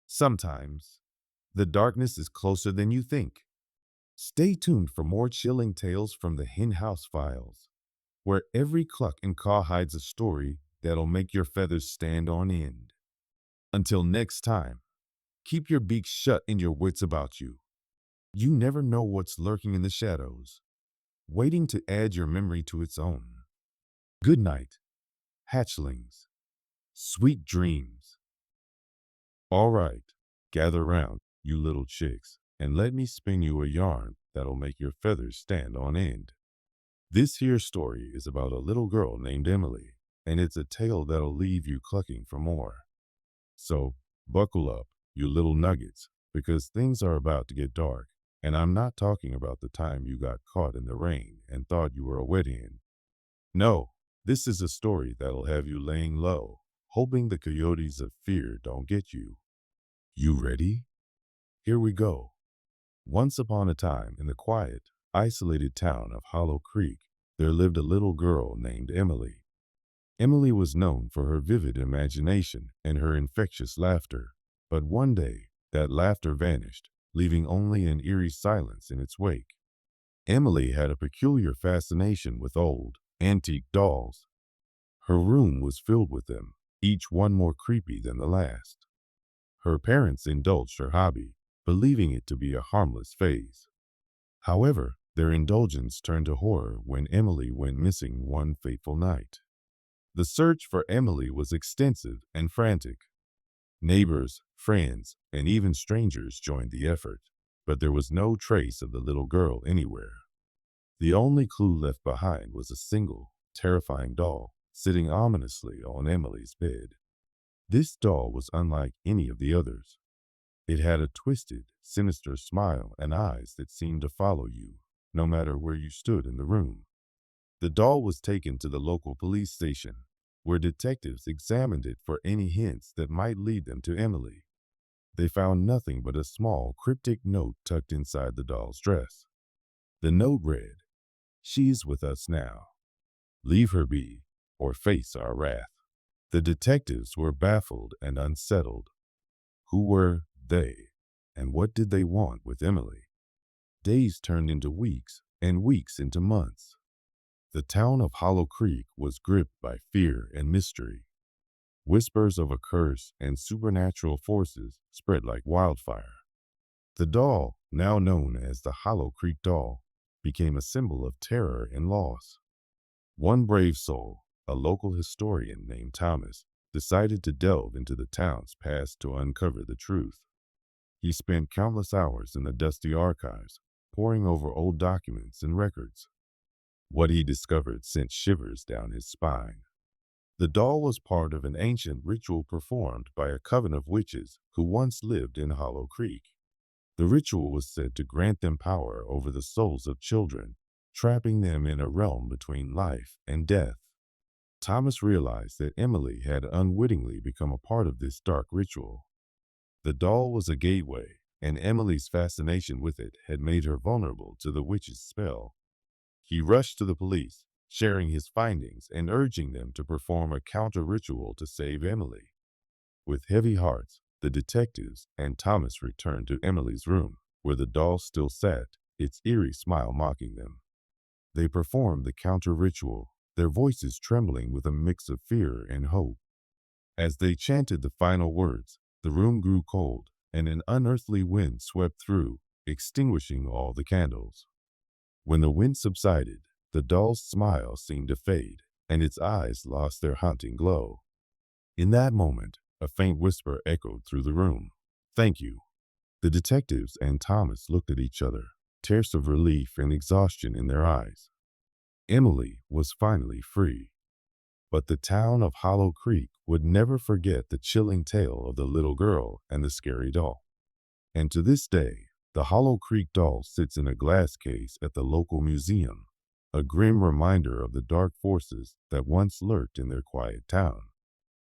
Sometimes, the darkness is closer than you think. Stay tuned for more chilling tales from the Hen House Files, where every cluck and caw hides a story that'll make your feathers stand on end. Until next time, keep your beaks shut and your wits about you. You never know what's lurking in the shadows, waiting to add your memory to its own. Good night, hatchlings. Sweet dreams. All right, gather round, you little chicks, and let me spin you a yarn that'll make your feathers stand on end. This here story is about a little girl named Emily, and it's a tale that'll leave you clucking for more. So, buckle up, you little nuggets, because things are about to get dark, and I'm not talking about the time you got caught in the rain and thought you were a wet hen. No, this is a story that'll have you laying low, hoping the coyotes of fear don't get you. You ready? Here we go. Once upon a time, in the quiet, isolated town of Hollow Creek, there lived a little girl named Emily. Emily was known for her vivid imagination and her infectious laughter, but one day, that laughter vanished, leaving only an eerie silence in its wake. Emily had a peculiar fascination with old, antique dolls. Her room was filled with them, each one more creepy than the last. Her parents indulged her hobby, believing it to be a harmless phase. However, their indulgence turned to horror when Emily went missing one fateful night. The search for Emily was extensive and frantic. Neighbors, friends, and even strangers joined the effort, but there was no trace of the little girl anywhere. The only clue left behind was a single, terrifying doll sitting ominously on Emily's bed. This doll was unlike any of the others. It had a twisted, sinister smile and eyes that seemed to follow you, no matter where you stood in the room. The doll was taken to the local police station, where detectives examined it for any hints that might lead them to Emily. They found nothing but a small, cryptic note tucked inside the doll's dress. The note read, "She's with us now. Leave her be, or face our wrath." The detectives were baffled and unsettled. Who were they, and what did they want with Emily? Days turned into weeks, and weeks into months. The town of Hollow Creek was gripped by fear and mystery. Whispers of a curse and supernatural forces spread like wildfire. The doll, now known as the Hollow Creek doll, became a symbol of terror and loss. One brave soul, a local historian named Thomas, decided to delve into the town's past to uncover the truth. He spent countless hours in the dusty archives, poring over old documents and records. What he discovered sent shivers down his spine. The doll was part of an ancient ritual performed by a coven of witches who once lived in Hollow Creek. The ritual was said to grant them power over the souls of children, trapping them in a realm between life and death. Thomas realized that Emily had unwittingly become a part of this dark ritual. The doll was a gateway, and Emily's fascination with it had made her vulnerable to the witch's spell. He rushed to the police, sharing his findings and urging them to perform a counter-ritual to save Emily. With heavy hearts, the detectives and Thomas returned to Emily's room, where the doll still sat, its eerie smile mocking them. They performed the counter-ritual, their voices trembling with a mix of fear and hope. As they chanted the final words, the room grew cold, and an unearthly wind swept through, extinguishing all the candles. When the wind subsided, the doll's smile seemed to fade, and its eyes lost their haunting glow. In that moment, a faint whisper echoed through the room. "Thank you." The detectives and Thomas looked at each other, tears of relief and exhaustion in their eyes. Emily was finally free. But the town of Hollow Creek would never forget the chilling tale of the little girl and the scary doll. And to this day, the Hollow Creek doll sits in a glass case at the local museum, a grim reminder of the dark forces that once lurked in their quiet town.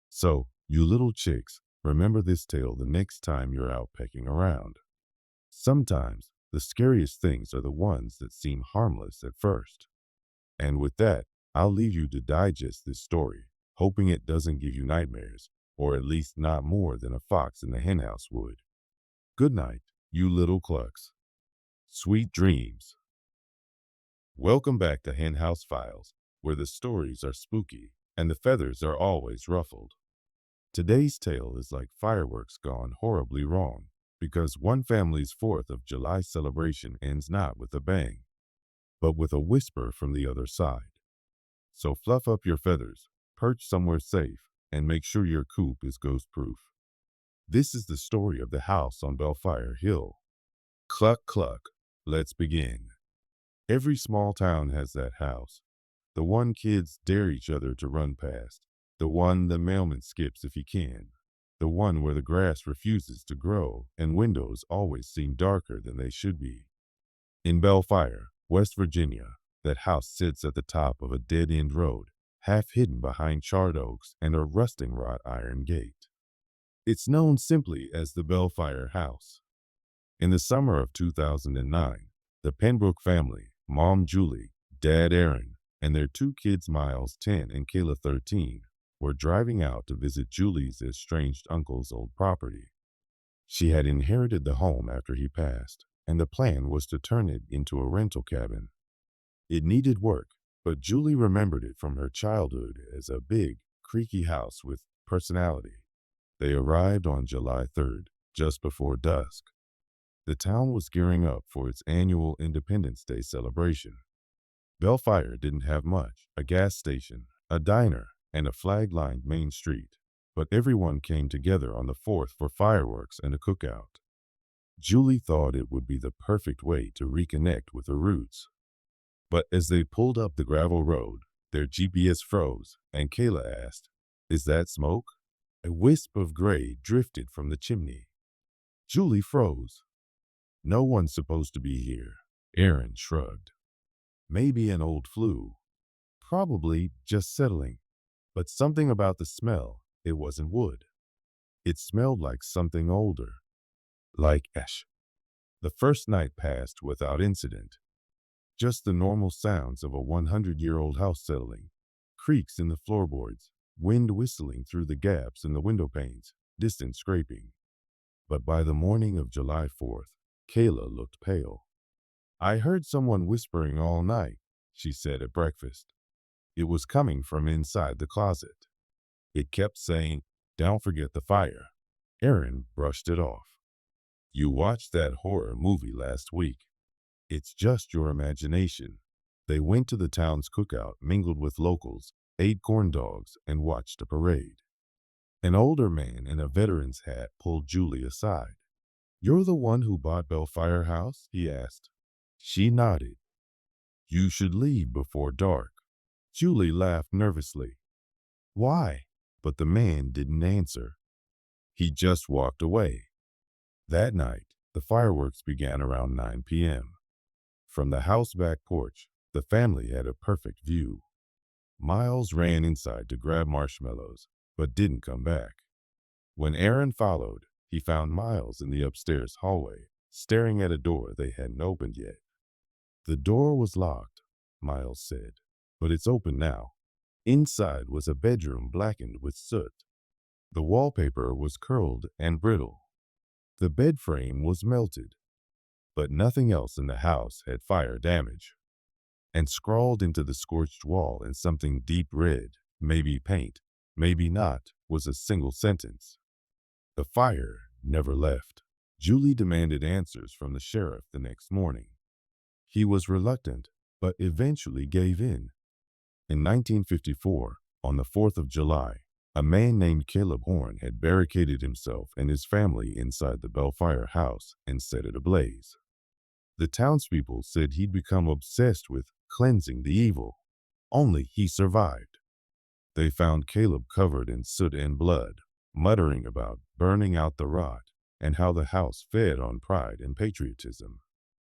So, you little chicks, remember this tale the next time you're out pecking around. Sometimes, the scariest things are the ones that seem harmless at first. And with that, I'll leave you to digest this story, hoping it doesn't give you nightmares, or at least not more than a fox in the henhouse would. Good night, you little clucks. Sweet dreams. Welcome back to Henhouse Files, where the stories are spooky and the feathers are always ruffled. Today's tale is like fireworks gone horribly wrong, because one family's 4th of July celebration ends not with a bang, but with a whisper from the other side. So fluff up your feathers, perch somewhere safe, and make sure your coop is ghost-proof. This is the story of the house on Bellfire Hill. Cluck cluck, let's begin. Every small town has that house. The one kids dare each other to run past. The one the mailman skips if he can. The one where the grass refuses to grow and windows always seem darker than they should be. In Bellfire, West Virginia, that house sits at the top of a dead-end road, half hidden behind charred oaks and a rusting wrought iron gate. It's known simply as the Bellfire House. In the summer of 2009, the Pembroke family, Mom Julie, Dad Aaron, and their 2 kids Miles 10 and Kayla 13, were driving out to visit Julie's estranged uncle's old property. She had inherited the home after he passed, and the plan was to turn it into a rental cabin. It needed work, but Julie remembered it from her childhood as a big, creaky house with personality. They arrived on July 3rd, just before dusk. The town was gearing up for its annual Independence Day celebration. Bellfire didn't have much, a gas station, a diner, and a flag-lined main street, but everyone came together on the 4th for fireworks and a cookout. Julie thought it would be the perfect way to reconnect with her roots. But as they pulled up the gravel road, their GPS froze, and Kayla asked, "Is that smoke?" A wisp of gray drifted from the chimney. Julie froze. "No one's supposed to be here." Aaron shrugged. "Maybe an old flue." Probably just settling, but something about the smell, it wasn't wood. It smelled like something older, like ash. The first night passed without incident. Just the normal sounds of a 100-year-old house settling, creaks in the floorboards, wind whistling through the gaps in the window panes, distant scraping. But by the morning of July 4th, Kayla looked pale. I heard someone whispering all night, she said at breakfast. It was coming from inside the closet. It kept saying, "Don't forget the fire." Aaron brushed it off. "You watched that horror movie last week. It's just your imagination." They went to the town's cookout, mingled with locals, ate corn dogs, and watched a parade. An older man in a veteran's hat pulled Julie aside. "You're the one who bought Bellfire House?" he asked. She nodded. "You should leave before dark." Julie laughed nervously. "Why?" But the man didn't answer. He just walked away. That night, the fireworks began around 9 p.m. From the house back porch, the family had a perfect view. Miles ran inside to grab marshmallows, but didn't come back. When Aaron followed, he found Miles in the upstairs hallway, staring at a door they hadn't opened yet. "The door was locked," Miles said, "but it's open now." Inside was a bedroom blackened with soot. The wallpaper was curled and brittle. The bed frame was melted, but nothing else in the house had fire damage. And scrawled into the scorched wall in something deep red, maybe paint, maybe not, was a single sentence: "The fire never left." Julie demanded answers from the sheriff the next morning. He was reluctant, but eventually gave in. In 1954, on the 4th of July, a man named Caleb Horn had barricaded himself and his family inside the Bellfire house and set it ablaze. The townspeople said he'd become obsessed with cleansing the evil. Only he survived. They found Caleb covered in soot and blood, muttering about burning out the rot and how the house fed on pride and patriotism.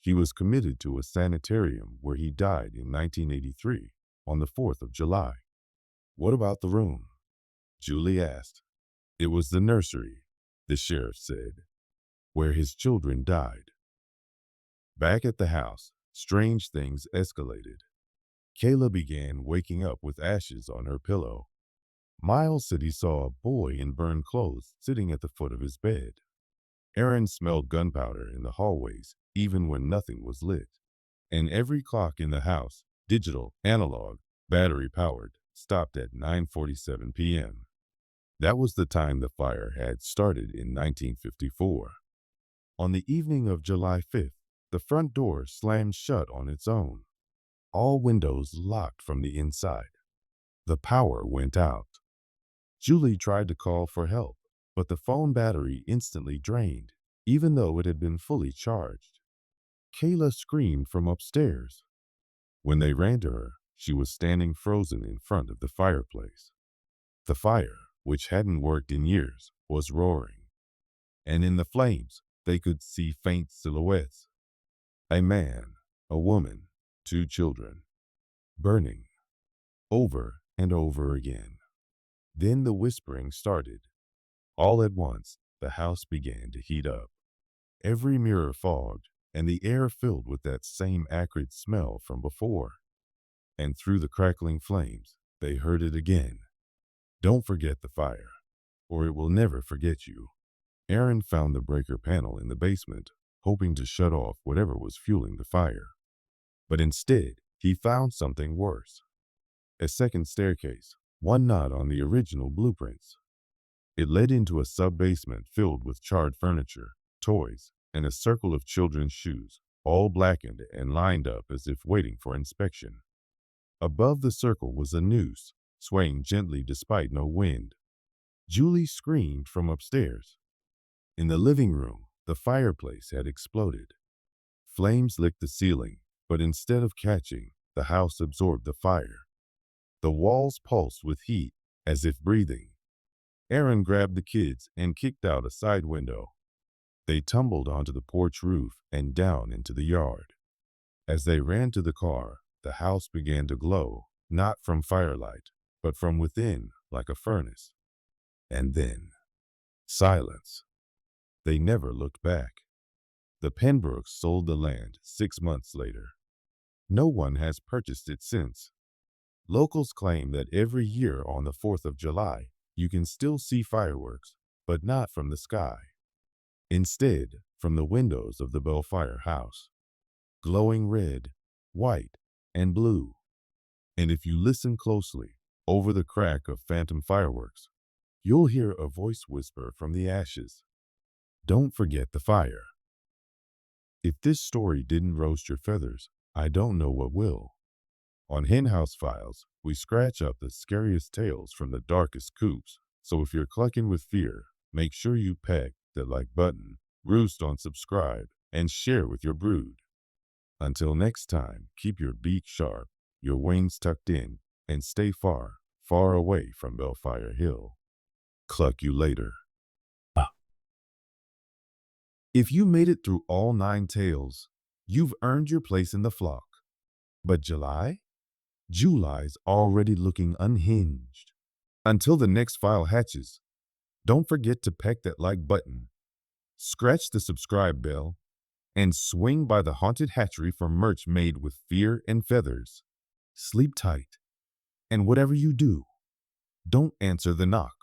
He was committed to a sanitarium where he died in 1983 on the 4th of July. "What about the room?" Julie asked. "It was the nursery," the sheriff said, "where his children died." Back at the house, strange things escalated. Kayla began waking up with ashes on her pillow. Miles said he saw a boy in burned clothes sitting at the foot of his bed. Aaron smelled gunpowder in the hallways, even when nothing was lit. And every clock in the house, digital, analog, battery-powered, stopped at 9:47 p.m. That was the time the fire had started in 1954. On the evening of July 5th, the front door slammed shut on its own. All windows locked from the inside. The power went out. Julie tried to call for help, but the phone battery instantly drained, even though it had been fully charged. Kayla screamed from upstairs. When they ran to her, she was standing frozen in front of the fireplace. The fire, which hadn't worked in years, was roaring. And in the flames, they could see faint silhouettes. A man, a woman, 2 children, burning, over and over again. Then the whispering started. All at once, the house began to heat up. Every mirror fogged, and the air filled with that same acrid smell from before. And through the crackling flames, they heard it again. "Don't forget the fire, or it will never forget you." Aaron found the breaker panel in the basement, hoping to shut off whatever was fueling the fire. But instead, he found something worse. A second staircase, one not on the original blueprints. It led into a sub-basement filled with charred furniture, toys, and a circle of children's shoes, all blackened and lined up as if waiting for inspection. Above the circle was a noose, swaying gently despite no wind. Julie screamed from upstairs. In the living room, the fireplace had exploded. Flames licked the ceiling, but instead of catching, the house absorbed the fire. The walls pulsed with heat, as if breathing. Aaron grabbed the kids and kicked out a side window. They tumbled onto the porch roof and down into the yard. As they ran to the car, the house began to glow, not from firelight, but from within, like a furnace. And then, silence. They never looked back. The Penbrooks sold the land 6 months later. No one has purchased it since. Locals claim that every year on the 4th of July, you can still see fireworks, but not from the sky. Instead, from the windows of the Bellfire house, glowing red, white, and blue. And if you listen closely, over the crack of phantom fireworks, you'll hear a voice whisper from the ashes, "Don't forget the fire." If this story didn't roast your feathers, I don't know what will. On Henhouse Files, we scratch up the scariest tales from the darkest coops, so if you're clucking with fear, make sure you peck that like button, roost on subscribe, and share with your brood. Until next time, keep your beak sharp, your wings tucked in, and stay far, far away from Bellfire Hill. Cluck you later. If you made it through all 9 tales, you've earned your place in the flock. But July? July's already looking unhinged. Until the next file hatches, don't forget to peck that like button, scratch the subscribe bell, and swing by the haunted hatchery for merch made with fear and feathers. Sleep tight, and whatever you do, don't answer the knock.